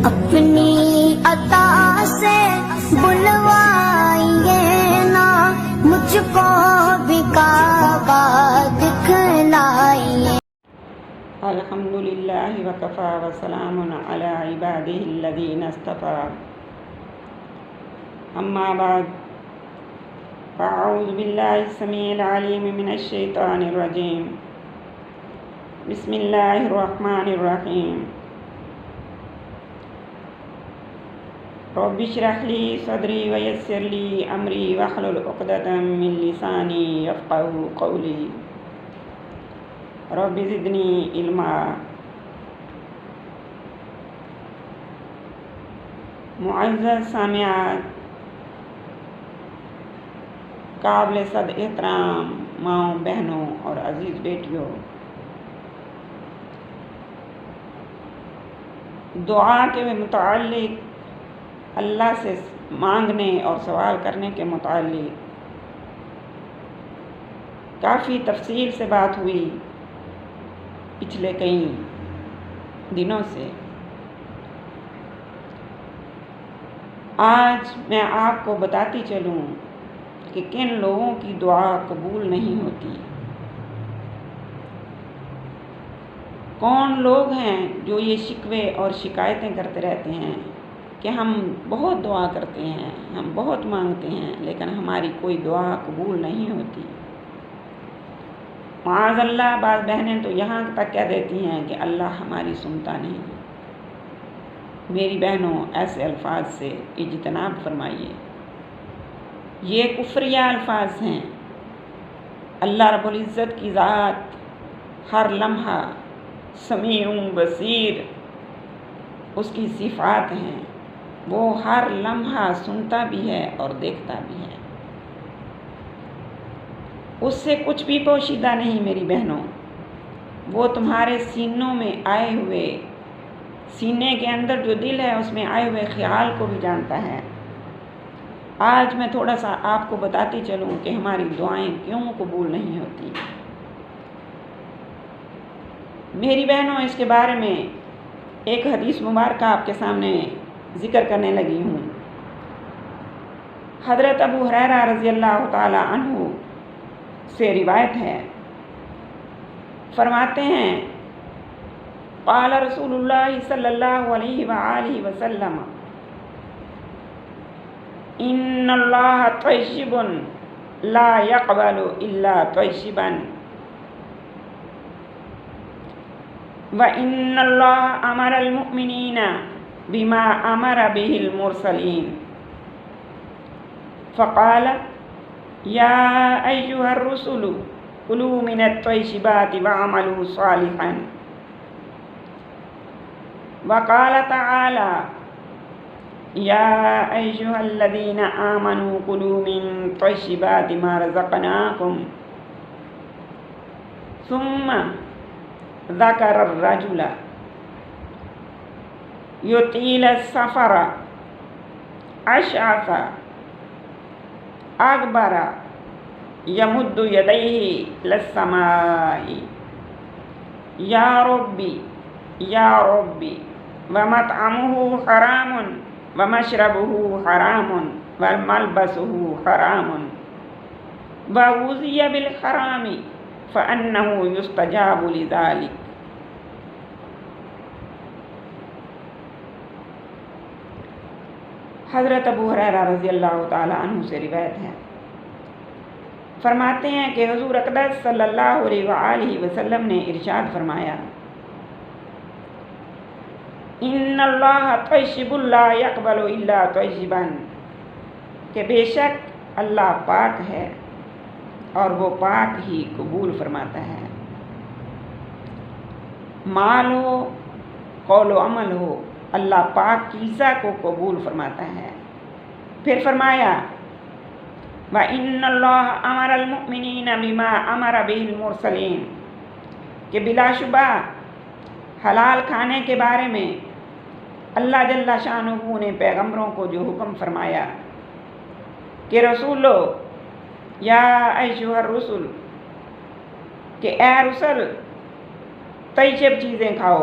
اپنی عطا سے بلوائیے نا مجھ کو بھی کعبہ دکھلائیے۔ الحمدللہ وکفی وسلام علی عبادہ الذین اصطفی، اما بعد فاعوذ باللہ السمیع العلیم من الشیطان الرجیم، بسم اللہ الرحمن الرحیم۔ رب اشرح لی صدری ویسر لی امری واحلل عقدۃ من لسانی یفقہوا قولی، رب زدنی علما۔ معزز سامعات، قابل صد احترام ماؤں، بہنوں اور عزیز بیٹیوں، دعا کے متعلق، اللہ سے مانگنے اور سوال کرنے کے متعلق کافی تفصیل سے بات ہوئی پچھلے کئی دنوں سے۔ آج میں آپ کو بتاتی چلوں کہ کن لوگوں کی دعا قبول نہیں ہوتی۔ کون لوگ ہیں جو یہ شکوے اور شکایتیں کرتے رہتے ہیں کہ ہم بہت دعا کرتے ہیں، ہم بہت مانگتے ہیں، لیکن ہماری کوئی دعا قبول نہیں ہوتی۔ معاذ اللہ، بعض بہنیں تو یہاں تک کہہ دیتی ہیں کہ اللہ ہماری سنتا نہیں۔ میری بہنوں، ایسے الفاظ سے اجتناب فرمائیے، یہ کفریہ الفاظ ہیں۔ اللہ رب العزت کی ذات ہر لمحہ سمیع بصیر اس کی صفات ہیں، وہ ہر لمحہ سنتا بھی ہے اور دیکھتا بھی ہے، اس سے کچھ بھی پوشیدہ نہیں۔ میری بہنوں، وہ تمہارے سینوں میں آئے ہوئے، سینے کے اندر جو دل ہے اس میں آئے ہوئے خیال کو بھی جانتا ہے۔ آج میں تھوڑا سا آپ کو بتاتی چلوں کہ ہماری دعائیں کیوں قبول نہیں ہوتی۔ میری بہنوں، اس کے بارے میں ایک حدیث مبارکہ آپ کے سامنے ذکر کرنے لگی ہوں۔ حضرت ابو ہریرہ رضی اللہ تعالی عنہ سے روایت ہے، فرماتے ہیں، قال رسول اللہ صلی اللہ علیہ وآلہ وسلم، ان اللہ طیب لا يقبل الا طیبا، وان اللہ امر المؤمنین بما امر به المرسلین، فقال یا ایھا الرسل کلوا من الطیبات واعملوا صالحا، وقال تعالی یا ایھا الذین آمنوا کلوا من طیبات ما رزقناکم، ثم ذکر الرجل یطیل السفر اشعث اکبر یمد یدیہ للسماء، یا ربی یا ربی، ومطعمہ حرام ومشربہ حرام وملبسہ حرام، وغذی بالحرام فانہ یستجاب لذلک۔ حضرت ابو ہریرہ رضی اللہ تعالی عنہ سے روایت ہے، فرماتے ہیں کہ حضور اقدس صلی اللہ علیہ وآلہ وسلم نے ارشاد فرمایا، ان اللہ طیب لا یقبل الا طیبا، کہ بے شک اللہ پاک ہے اور وہ پاک ہی قبول فرماتا ہے۔ مال ہو، قول و عمل ہو، اللہ پاک کیسا کو قبول فرماتا ہے۔ پھر فرمایا، وَإِنَّ اللَّهَ أَمَرَ الْمُؤْمِنِينَ بِمَا أَمَرَ بِهِ الْمُرْسَلِينَ، کہ بلا شبہ حلال کھانے کے بارے میں اللہ جل شانہ نے پیغمبروں کو جو حکم فرمایا کہ رسولو یا ایھا الرسل، کہ اے رسل طیب چیزیں کھاؤ،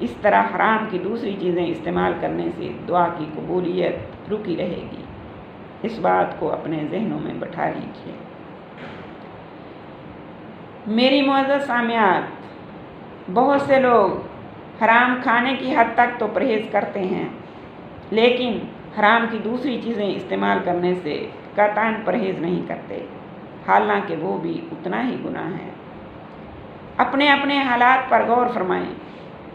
اس طرح حرام کی دوسری چیزیں استعمال کرنے سے دعا کی قبولیت رکی رہے گی۔ اس بات کو اپنے ذہنوں میں بٹھا لیجیے۔ میری معزز سامعات، بہت سے لوگ حرام کھانے کی حد تک تو پرہیز کرتے ہیں، لیکن حرام کی دوسری چیزیں استعمال کرنے سے قطعاً پرہیز نہیں کرتے، حالانکہ وہ بھی اتنا ہی گناہ ہے۔ اپنے اپنے حالات پر غور فرمائیں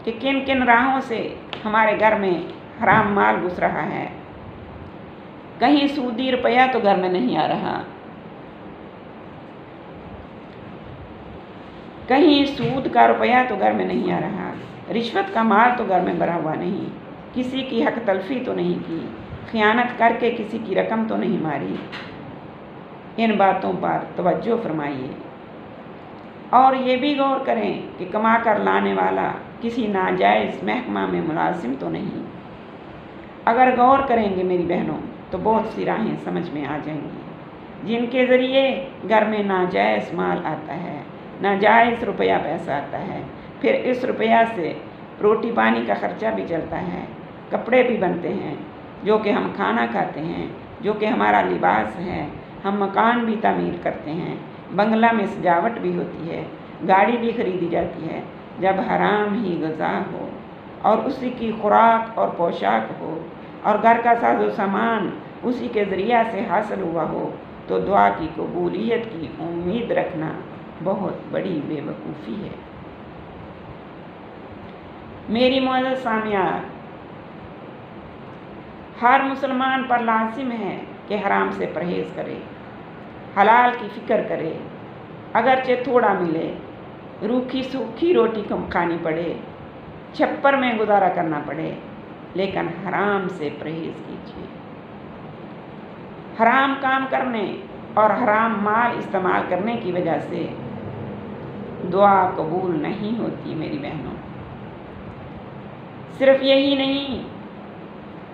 کہ کن کن راہوں سے ہمارے گھر میں حرام مال گھس رہا ہے۔ کہیں سودی روپیہ تو گھر میں نہیں آ رہا، کہیں سود کا روپیہ تو گھر میں نہیں آ رہا، رشوت کا مال تو گھر میں بھرا ہوا نہیں، کسی کی حق تلفی تو نہیں کی، خیانت کر کے کسی کی رقم تو نہیں ماری۔ ان باتوں پر توجہ فرمائیے اور یہ بھی غور کریں کہ کما کر لانے والا کسی ناجائز محکمہ میں ملازم تو نہیں۔ اگر غور کریں گے میری بہنوں تو بہت سی راہیں سمجھ میں آ جائیں گی جن کے ذریعے گھر میں ناجائز مال آتا ہے، ناجائز روپیہ پیسہ آتا ہے، پھر اس روپیہ سے روٹی پانی کا خرچہ بھی چلتا ہے، کپڑے بھی بنتے ہیں، جو کہ ہم کھانا کھاتے ہیں، جو کہ ہمارا لباس ہے، ہم مکان بھی تعمیر کرتے ہیں، بنگلہ میں سجاوٹ بھی ہوتی ہے، گاڑی بھی خریدی جاتی ہے۔ جب حرام ہی غذا ہو اور اسی کی خوراک اور پوشاک ہو اور گھر کا ساز و سامان اسی کے ذریعہ سے حاصل ہوا ہو تو دعا کی قبولیت کی امید رکھنا بہت بڑی بے وقوفی ہے۔ میری معزز سامعات، ہر مسلمان پر لازم ہے کہ حرام سے پرہیز کرے، حلال کی فکر کرے، اگرچہ تھوڑا ملے، روکھی سوکھی روٹی کم کھانی پڑے، چھپر میں گزارا کرنا پڑے، لیکن حرام سے پرہیز کیجیے۔ حرام کام کرنے اور حرام مال استعمال کرنے کی وجہ سے دعا قبول نہیں ہوتی میری بہنوں۔ صرف یہی نہیں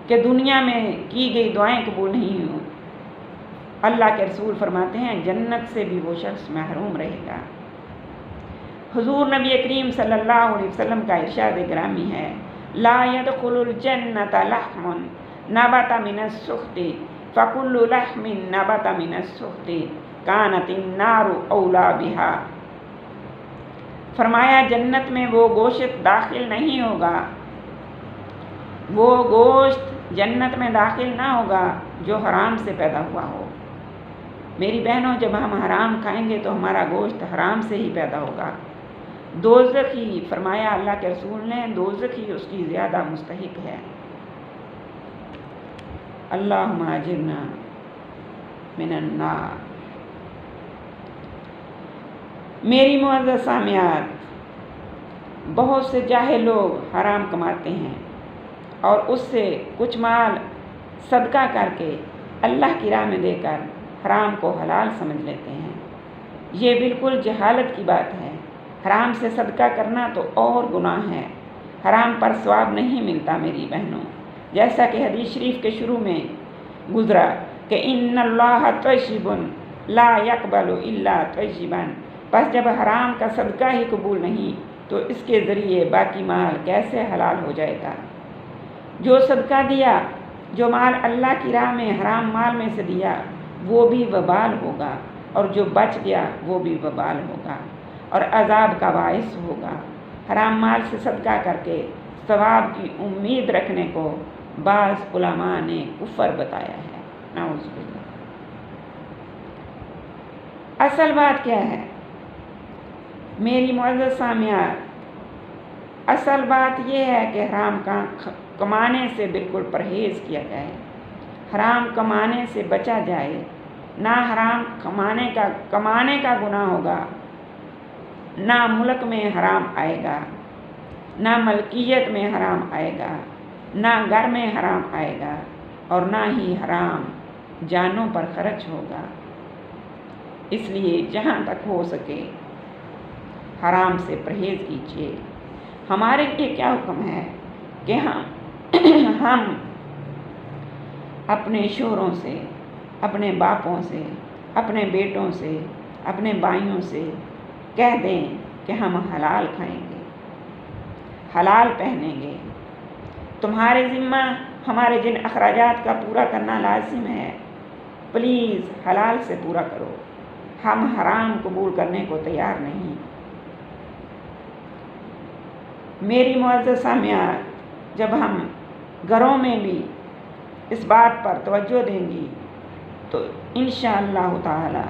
کہ دنیا میں کی گئی دعائیں قبول نہیں ہوں، اللہ کے رسول فرماتے ہیں جنت سے بھی وہ شخص محروم رہے گا۔ حضور نبی کریم صلی اللہ علیہ وسلم کا ارشاد گرامی ہے، لا يدخل الجنت لحم نبت من السخط فكل لحم نبت من السخط كانت النار اولا بها۔ فرمایا جنت میں وہ گوشت داخل نہیں ہوگا، وہ گوشت جنت میں داخل نہ ہوگا جو حرام سے پیدا ہوا ہو۔ میری بہنوں، جب ہم حرام کھائیں گے تو ہمارا گوشت حرام سے ہی پیدا ہوگا۔ دوزخ ہی، فرمایا اللہ کے رسول نے، دوزخ ہی اس کی زیادہ مستحق ہے۔ اللہم اجرنا من النار۔ میری معزز سامعات، بہت سے جاہل لوگ حرام کماتے ہیں اور اس سے کچھ مال صدقہ کر کے اللہ کی راہ میں دے کر حرام کو حلال سمجھ لیتے ہیں۔ یہ بالکل جہالت کی بات ہے۔ حرام سے صدقہ کرنا تو اور گناہ ہے، حرام پر ثواب نہیں ملتا میری بہنوں۔ جیسا کہ حدیث شریف کے شروع میں گزرا کہ ان اللہ طیب لا یقبل الا طیبا، بس جب حرام کا صدقہ ہی قبول نہیں تو اس کے ذریعے باقی مال کیسے حلال ہو جائے گا؟ جو صدقہ دیا، جو مال اللہ کی راہ میں حرام مال میں سے دیا، وہ بھی وبال ہوگا، اور جو بچ گیا وہ بھی وبال ہوگا اور عذاب کا باعث ہوگا۔ حرام مال سے صدقہ کر کے ثواب کی امید رکھنے کو بعض علماء نے کفر بتایا ہے، نعوذ باللہ۔ اصل بات کیا ہے میری معزز سامعات؟ اصل بات یہ ہے کہ حرام کمانے سے بالکل پرہیز کیا جائے، حرام کمانے سے بچا جائے۔ نہ حرام کمانے کا گناہ ہوگا، نہ ملک میں حرام آئے گا، نہ ملکیت میں حرام آئے گا، نہ گھر میں حرام آئے گا، اور نہ ہی حرام جانوں پر خرچ ہوگا۔ اس لیے جہاں تک ہو سکے حرام سے پرہیز کیجیے۔ ہمارے لیے کیا حکم ہے کہ ہم اپنے شوہروں سے، اپنے باپوں سے، اپنے بیٹوں سے، اپنے بھائیوں سے کہہ دیں کہ ہم حلال کھائیں گے، حلال پہنیں گے۔ تمہارے ذمہ ہمارے جن اخراجات کا پورا کرنا لازم ہے، پلیز حلال سے پورا کرو، ہم حرام قبول کرنے کو تیار نہیں۔ میری معزز سامعات، جب ہم گھروں میں بھی اس بات پر توجہ دیں گی تو انشاءاللہ تعالی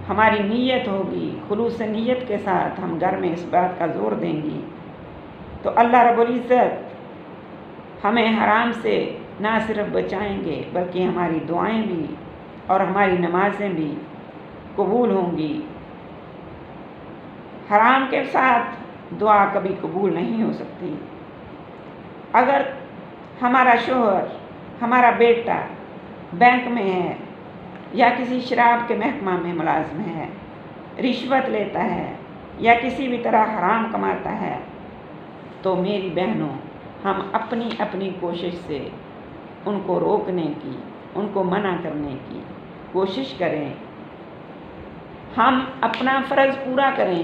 ہماری نیت ہوگی، خلوص نیت کے ساتھ ہم گھر میں اس بات کا زور دیں گی تو اللہ رب العزت ہمیں حرام سے نہ صرف بچائیں گے بلکہ ہماری دعائیں بھی اور ہماری نمازیں بھی قبول ہوں گی۔ حرام کے ساتھ دعا کبھی قبول نہیں ہو سکتی۔ اگر ہمارا شوہر، ہمارا بیٹا بینک میں ہے یا کسی شراب کے محکمہ میں ملازم ہے، رشوت لیتا ہے یا کسی بھی طرح حرام کماتا ہے، تو میری بہنوں، ہم اپنی اپنی کوشش سے ان کو روکنے کی، ان کو منع کرنے کی کوشش کریں۔ ہم اپنا فرض پورا کریں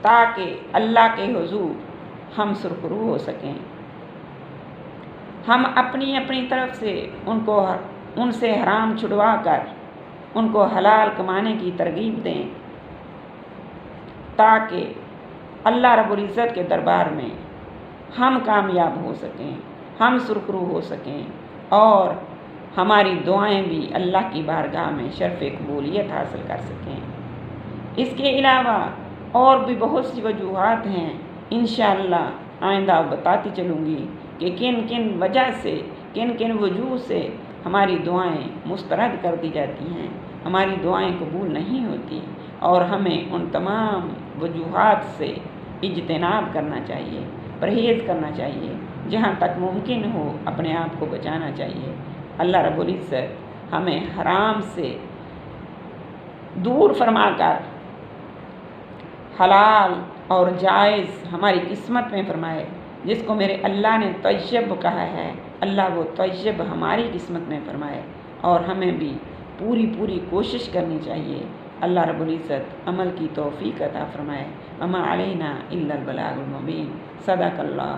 تاکہ اللہ کے حضور ہم سرخرو ہو سکیں۔ ہم اپنی اپنی طرف سے ان سے حرام چھڑوا کر ان کو حلال کمانے کی ترغیب دیں تاکہ اللہ رب العزت کے دربار میں ہم کامیاب ہو سکیں، ہم سرخرو ہو سکیں اور ہماری دعائیں بھی اللہ کی بارگاہ میں شرف قبولیت حاصل کر سکیں۔ اس کے علاوہ اور بھی بہت سی وجوہات ہیں، انشاءاللہ آئندہ بتاتی چلوں گی کہ کن کن وجہ سے، کن کن وجوہ سے ہماری دعائیں مسترد کر دی جاتی ہیں، ہماری دعائیں قبول نہیں ہوتی، اور ہمیں ان تمام وجوہات سے اجتناب کرنا چاہیے، پرہیز کرنا چاہیے، جہاں تک ممکن ہو اپنے آپ کو بچانا چاہیے۔ اللہ رب العزت ہمیں حرام سے دور فرما کر حلال اور جائز ہماری قسمت میں فرمائے۔ جس کو میرے اللہ نے طیب کہا ہے، اللہ وہ طیب ہماری قسمت میں فرمائے، اور ہمیں بھی پوری کوشش کرنی چاہیے۔ اللہ رب العزت عمل کی توفیق عطا فرمائے۔ وما علینا الا البلاغ المبین۔ صدق اللہ۔